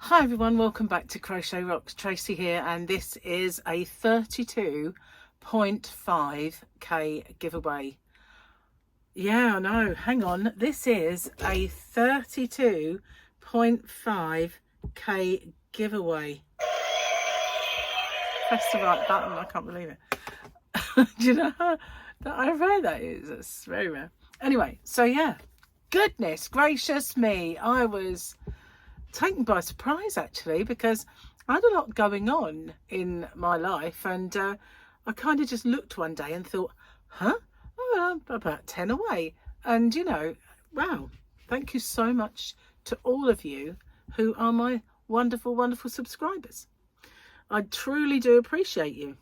Hi everyone, welcome back to Crochet Rocks. Tracy here, and this is a 32.5k giveaway. Yeah, I know, hang on. This is a 32.5k giveaway. Press the right button, I can't believe it. Do you know how rare that is? It's very rare. Anyway, so yeah, goodness gracious me, I was taken by surprise actually, because I had a lot going on in my life, and I kind of just looked one day and thought, oh, I'm about 10 away. And you know, wow, thank you so much to all of you who are my wonderful subscribers. I truly do appreciate you.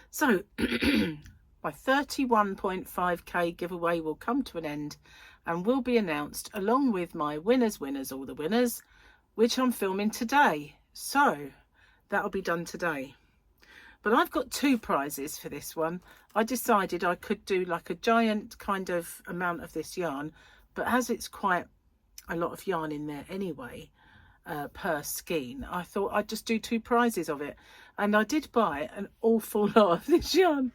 So my 31.5k giveaway will come to an end and will be announced along with my winners, all the winners, which I'm filming today. So that'll be done today. But I've got two prizes for this one. I decided I could do like a giant kind of amount of this yarn, but as it's quite a lot of yarn in there anyway, per skein, I thought I'd just do two prizes of it. And I did buy an awful lot of this yarn.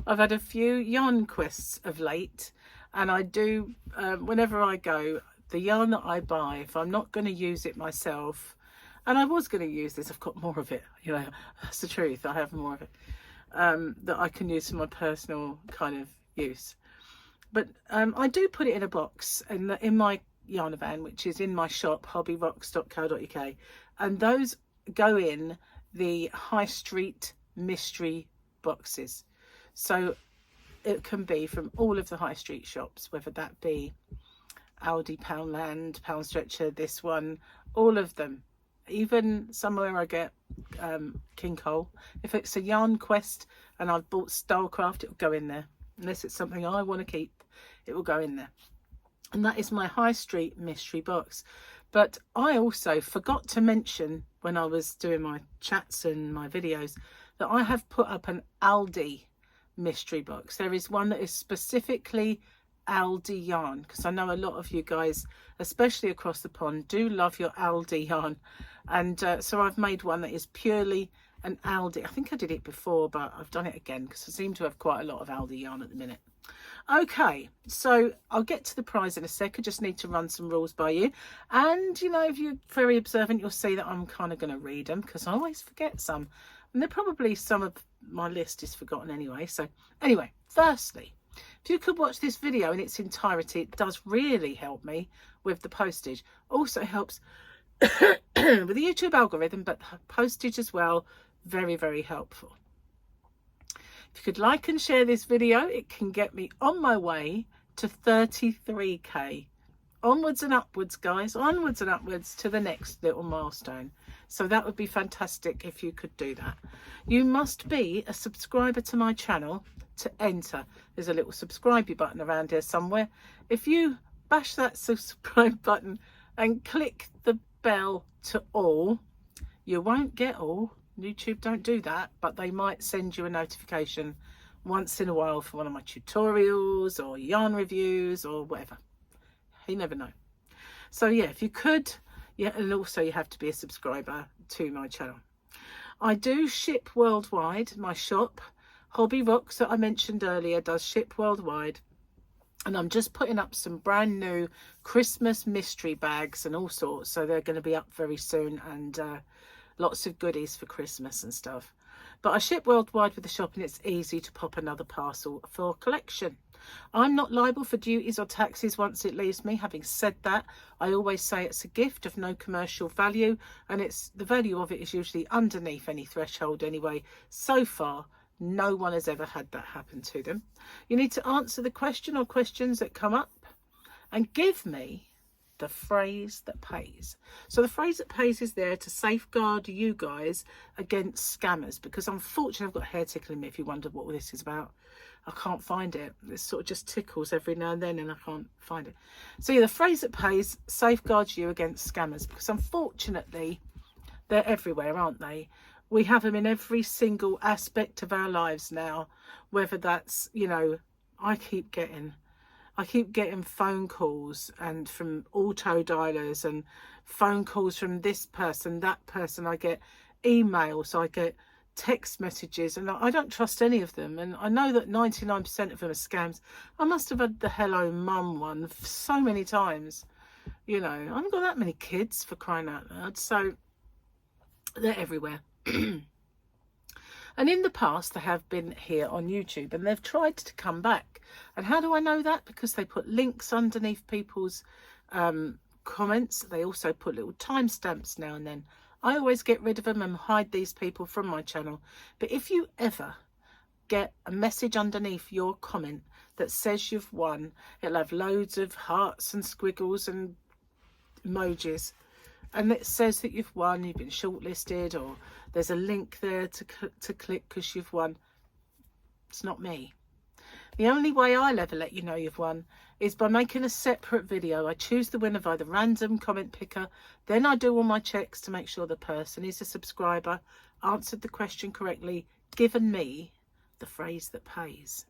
I've had a few yarn quests of late, and I do, whenever I go, the yarn that I buy, if I'm not going to use it myself, and I was going to use this, I've got more of it, you know, that's the truth, I have more of it, that I can use for my personal kind of use. But I do put it in a box in my yarn van, which is in my shop, hobbyrocks.co.uk, and those go in the high street mystery boxes. So it can be from all of the high street shops, whether that be Aldi, Poundland, Pound Stretcher, this one, all of them. Even somewhere I get King Cole. If it's a yarn quest and I've bought Stylecraft, it will go in there. Unless it's something I want to keep, it will go in there. And that is my high street mystery box. But I also forgot to mention when I was doing my chats and my videos that I have put up an Aldi mystery box. There is one that is specifically Aldi yarn, because I know a lot of you guys, especially across the pond, do love your Aldi yarn, and so I've made one that is purely an Aldi. I think I did it before, but I've done it again because I seem to have quite a lot of Aldi yarn at the minute. Okay, so I'll get to the prize in a sec. I just need to run some rules by you, and you know, if you're very observant, you'll see that I'm kind of going to read them because I always forget some, and they're probably some of my list is forgotten anyway. So anyway, firstly, if you could watch this video in its entirety, it does really help me with the postage. Also helps with the YouTube algorithm, but the postage as well, very helpful. If you could like and share this video, it can get me on my way to 33k. Onwards and upwards, guys, onwards and upwards to the next little milestone. So that would be fantastic if you could do that. You must be a subscriber to my channel to enter. There's a little subscribe button around here somewhere. If you bash that subscribe button and click the bell to all, you won't get all. YouTube don't do that, but they might send you a notification once in a while for one of my tutorials or yarn reviews or whatever. You never know. So yeah, if you could, yeah, and also you have to be a subscriber to my channel. I do ship worldwide. My shop, Hobby Rocks, that I mentioned earlier, does ship worldwide. And I'm just putting up some brand new Christmas mystery bags and all sorts. So they're going to be up very soon, and lots of goodies for Christmas and stuff. But I ship worldwide with the shop, and it's easy to pop another parcel for collection. I'm not liable for duties or taxes once it leaves me. Having said that, I always say it's a gift of no commercial value, and it's the value of it is usually underneath any threshold anyway. So far, no one has ever had that happen to them. You need to answer the question or questions that come up and give me the phrase that pays. So the phrase that pays is there to safeguard you guys against scammers, because unfortunately I've got hair tickling me if you wonder what this is about. I can't find it. It sort of just tickles every now and then and I can't find it. So yeah, the phrase that pays safeguards you against scammers, because unfortunately they're everywhere, aren't they? We have them in every single aspect of our lives now, whether that's, you know, I keep getting I keep getting phone calls and from auto dialers and phone calls from this person, that person. I get emails, I get text messages, and I don't trust any of them. And I know that 99% of them are scams. I must have had the hello mum one so many times. You know, I haven't got that many kids, for crying out loud. So they're everywhere. And in the past, they have been here on YouTube, and they've tried to come back. And how do I know that? Because they put links underneath people's comments. They also put little timestamps now and then. I always get rid of them and hide these people from my channel. But if you ever get a message underneath your comment that says you've won, it'll have loads of hearts and squiggles and emojis, and it says that you've won, you've been shortlisted, or there's a link there to click because you've won. It's not me. The only way I'll ever let you know you've won is by making a separate video. I choose the winner via the random comment picker. Then I do all my checks to make sure the person is a subscriber, answered the question correctly, given me the phrase that pays.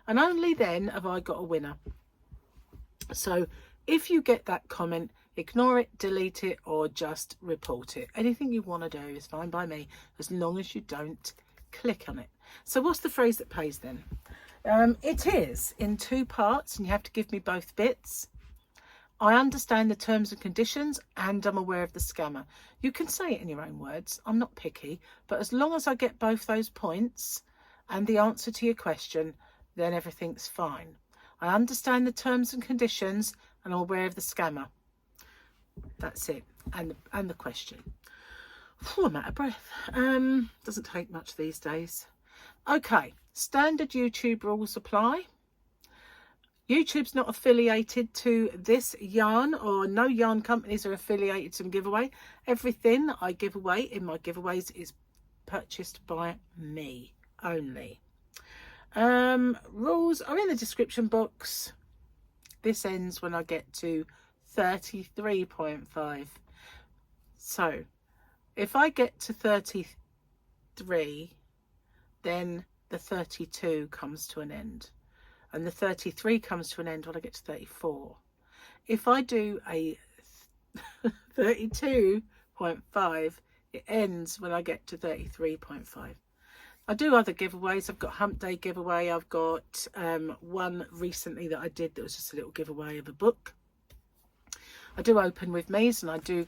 And only then have I got a winner. So if you get that comment, ignore it, delete it, or just report it. Anything you want to do is fine by me, as long as you don't click on it. So what's the phrase that pays then? It is in 2 parts, and you have to give me both bits. I understand the terms and conditions, and I'm aware of the scammer. You can say it in your own words. I'm not picky, but as long as I get both those points and the answer to your question, then everything's fine. I understand the terms and conditions, and I'm aware of the scammer. That's it. And the question. Oh, I'm out of breath. Doesn't take much these days. Okay, standard YouTube rules apply. YouTube's not affiliated to this yarn, or no yarn companies are affiliated to giveaway. Everything I give away in my giveaways is purchased by me only. Rules are in the description box. This ends when I get to 33.5. So if I get to 33, then the 32 comes to an end, and the 33 comes to an end when I get to 34. If I do a 32.5, it ends when I get to 33.5. I do other giveaways. I've got Hump Day giveaway. I've got one recently that I did that was just a little giveaway of a book. I do open with me's, and I do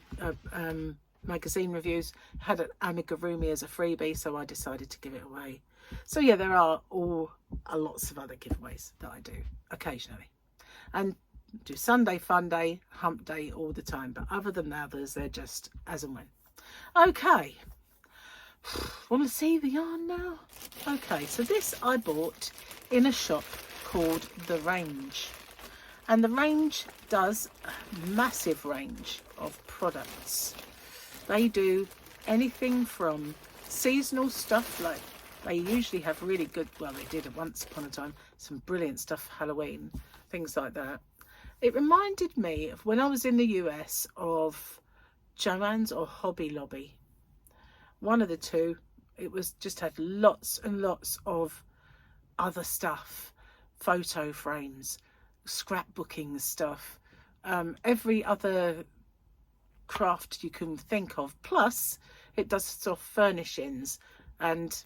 magazine reviews. Had an amigurumi as a freebie, so I decided to give it away. So yeah, there are lots of other giveaways that I do occasionally, and do Sunday Fun Day, Hump Day all the time. But other than the others, they're just as and when. Okay, want to see the yarn now? Okay, so this I bought in a shop called The Range. And The Range does a massive range of products. They do anything from seasonal stuff, like they usually have really good, well, they did once upon a time, some brilliant stuff for Halloween, things like that. It reminded me of when I was in the US of Joann's or Hobby Lobby. One of the two. It was just had lots and lots of other stuff, photo frames, scrapbooking stuff, every other craft you can think of. Plus it does soft furnishings, and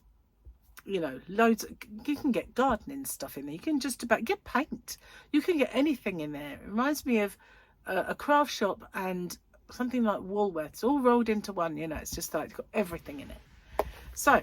you know, loads of, you can get gardening stuff in there. You can just about get paint, you can get anything in there. It reminds me of a craft shop and something like Woolworths all rolled into one. You know, it's just like it's got everything in it. So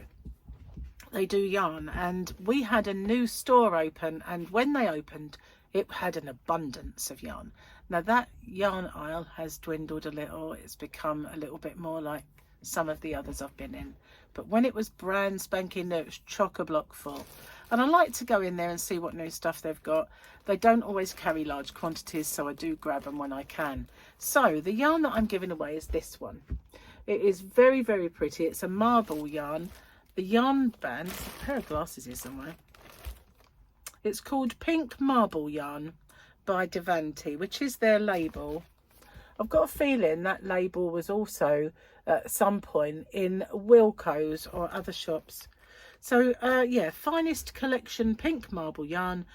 they do yarn, and we had a new store open, and when they opened, it had an abundance of yarn. Now that yarn aisle has dwindled a little. It's become a little bit more like some of the others I've been in. But when it was brand spanking new, it was chock-a-block full. And I like to go in there and see what new stuff they've got. They don't always carry large quantities, so I do grab them when I can. So the yarn that I'm giving away is this one. It is very, very pretty. It's a marble yarn. The yarn band, there's a pair of glasses here somewhere. It's called Pink Marble Yarn by Divante, which is their label. I've got a feeling that label was also at some point in Wilko's or other shops. So yeah, finest collection pink marble yarn.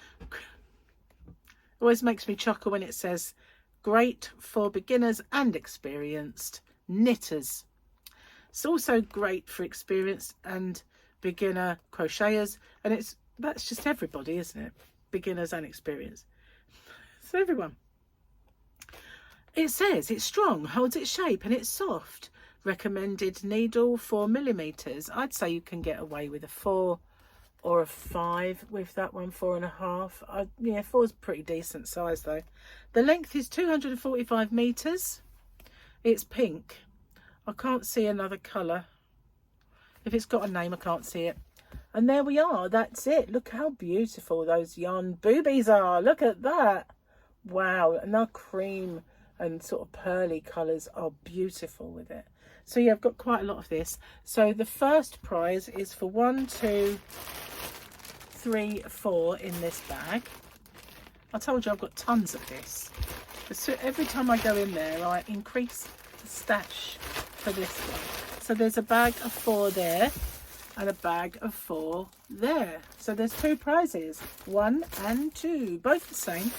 Always makes me chuckle when it says great for beginners and experienced knitters. It's also great for experienced and beginner crocheters, and that's just everybody, isn't it? Beginners and experienced. It's everyone. It says it's strong, holds its shape, and it's soft. Recommended needle 4mm. I'd say you can get away with a 4 or a 5 with that one, 4.5. Yeah, 4 is pretty decent size though. The length is 245 meters. It's pink. I can't see another colour. If it's got a name, I can't see it. And there we are. That's it. Look how beautiful those yarn boobies are. Look at that. Wow. And our cream and sort of pearly colours are beautiful with it. So yeah, I've got quite a lot of this. So the first prize is for 1, 2, 3, 4 in this bag. I told you I've got tons of this. So every time I go in there, I increase the stash for this one. So there's a bag of 4 there and a bag of 4 there. So there's 2 prizes, 1 and 2, both the same,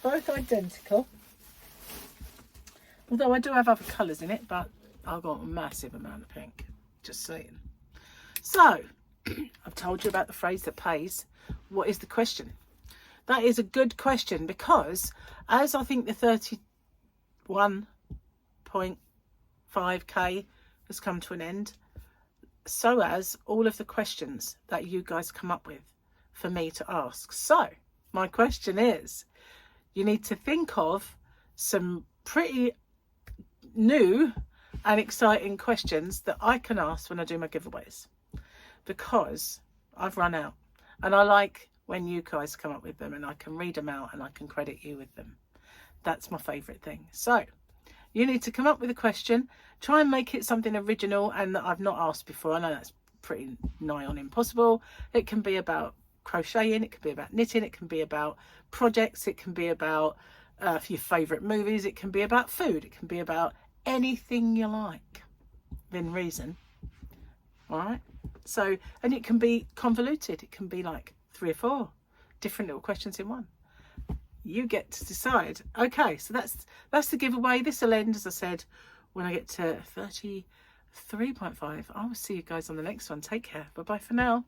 both identical. Although I do have other colours in it, but I've got a massive amount of pink, just saying. So I've told you about the phrase that pays. What is the question? That is a good question, because as I think the 31.5k has come to an end, so as all of the questions that you guys come up with for me to ask. So my question is, you need to think of some pretty new and exciting questions that I can ask when I do my giveaways, because I've run out, and I like when you guys come up with them and I can read them out and I can credit you with them. That's my favourite thing. So you need to come up with a question, try and make it something original and that I've not asked before. I know that's pretty nigh on impossible. It can be about crocheting, it can be about knitting, it can be about projects, it can be about your favourite movies, it can be about food, it can be about anything you like within reason. All right, so, and it can be convoluted, it can be like 3 or 4 different little questions in one. You get to decide. Okay, so that's the giveaway. This will end, as I said, when I get to 33.5. I will see you guys on the next one. Take care. Bye bye for now.